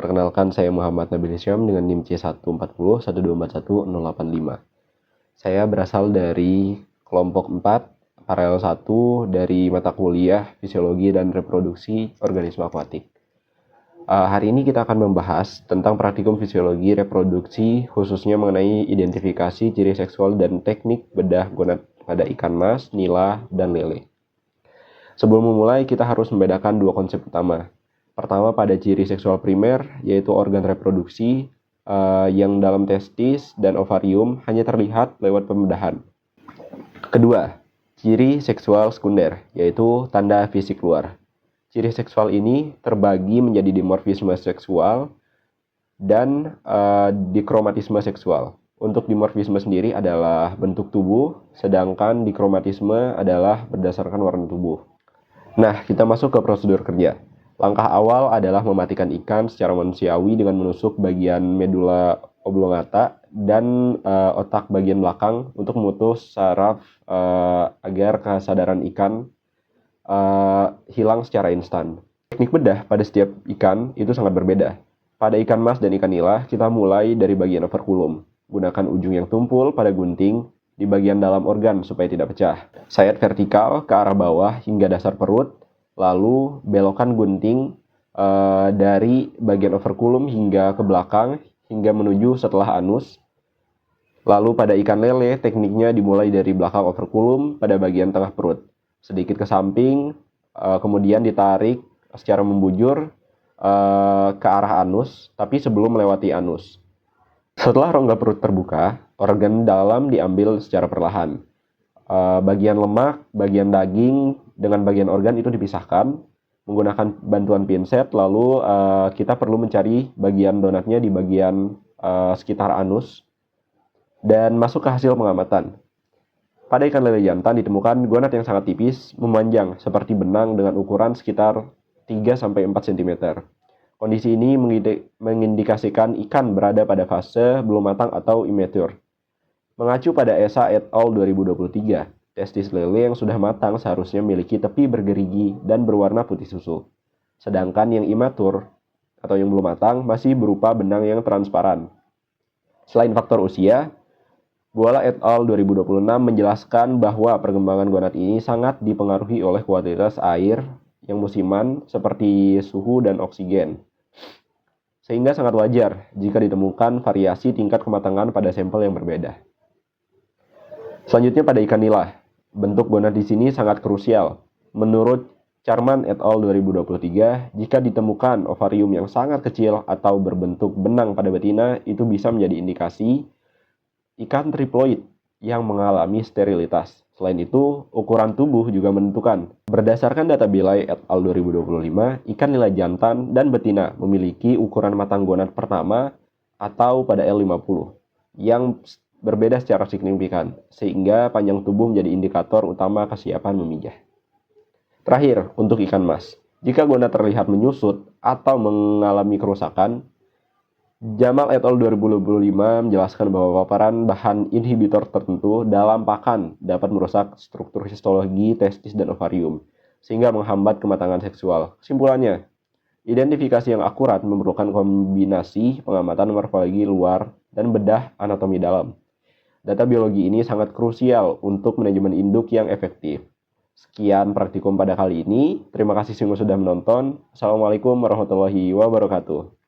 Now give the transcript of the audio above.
Perkenalkan, saya Muhammad Nabil Hisyam dengan NIM C14012411085. Saya berasal dari kelompok 4, paralel 1 dari mata kuliah Fisiologi dan Reproduksi Organisme Akuatik. Hari ini kita akan membahas tentang praktikum fisiologi reproduksi, khususnya mengenai identifikasi ciri seksual dan teknik bedah gonad pada ikan mas, nila, dan lele. Sebelum memulai, kita harus membedakan dua konsep utama. Pertama, pada ciri seksual primer, yaitu organ reproduksi yang dalam testis dan ovarium hanya terlihat lewat pembedahan. Kedua, ciri seksual sekunder, yaitu tanda fisik luar. Ciri seksual ini terbagi menjadi dimorfisme seksual dan dikromatisme seksual. Untuk dimorfisme sendiri adalah bentuk tubuh, sedangkan dikromatisme adalah berdasarkan warna tubuh. Nah, kita masuk ke prosedur kerja. Langkah awal adalah mematikan ikan secara manusiawi dengan menusuk bagian medula oblongata dan otak bagian belakang untuk memutus saraf agar kesadaran ikan hilang secara instan. Teknik bedah pada setiap ikan itu sangat berbeda. Pada ikan mas dan ikan nila, kita mulai dari bagian operculum. Gunakan ujung yang tumpul pada gunting di bagian dalam organ supaya tidak pecah. Sayat vertikal ke arah bawah hingga dasar perut. Lalu belokkan gunting dari bagian operculum hingga ke belakang hingga menuju setelah anus. Lalu pada ikan lele, tekniknya dimulai dari belakang operculum pada bagian tengah perut. Sedikit ke samping, kemudian ditarik secara membujur ke arah anus, tapi sebelum melewati anus. Setelah rongga perut terbuka, organ dalam diambil secara perlahan. Bagian lemak, bagian daging, dengan bagian organ itu dipisahkan menggunakan bantuan pinset. Lalu kita perlu mencari bagian donatnya di bagian sekitar anus dan masuk ke hasil pengamatan. Pada ikan lele jantan ditemukan gonad yang sangat tipis, memanjang seperti benang dengan ukuran sekitar 3-4 cm. Kondisi ini mengindikasikan ikan berada pada fase belum matang atau immature. Mengacu pada Esa et al. 2023, testis lele yang sudah matang seharusnya memiliki tepi bergerigi dan berwarna putih susu. Sedangkan yang imatur atau yang belum matang masih berupa benang yang transparan. Selain faktor usia, Buala et al. 2026 menjelaskan bahwa perkembangan gonad ini sangat dipengaruhi oleh kuantitas air yang musiman seperti suhu dan oksigen. Sehingga sangat wajar jika ditemukan variasi tingkat kematangan pada sampel yang berbeda. Selanjutnya pada ikan nila, bentuk gonad di sini sangat krusial. Menurut Charman et al. 2023, jika ditemukan ovarium yang sangat kecil atau berbentuk benang pada betina, itu bisa menjadi indikasi ikan triploid yang mengalami sterilitas. Selain itu, ukuran tubuh juga menentukan. Berdasarkan data Bilay et al. 2025, ikan nila jantan dan betina memiliki ukuran matang gonad pertama atau pada L50 yang berbeda secara signifikan, sehingga panjang tubuh menjadi indikator utama kesiapan memijah. Terakhir, untuk ikan mas, jika gonad terlihat menyusut atau mengalami kerusakan, Jamal et al. 2025 menjelaskan bahwa paparan bahan inhibitor tertentu dalam pakan dapat merusak struktur histologi testis dan ovarium, sehingga menghambat kematangan seksual. Kesimpulannya, identifikasi yang akurat memerlukan kombinasi pengamatan morfologi luar dan bedah anatomi dalam. Data biologi ini sangat krusial untuk manajemen induk yang efektif. Sekian praktikum pada kali ini. Terima kasih sungguh sudah menonton. Assalamualaikum warahmatullahi wabarakatuh.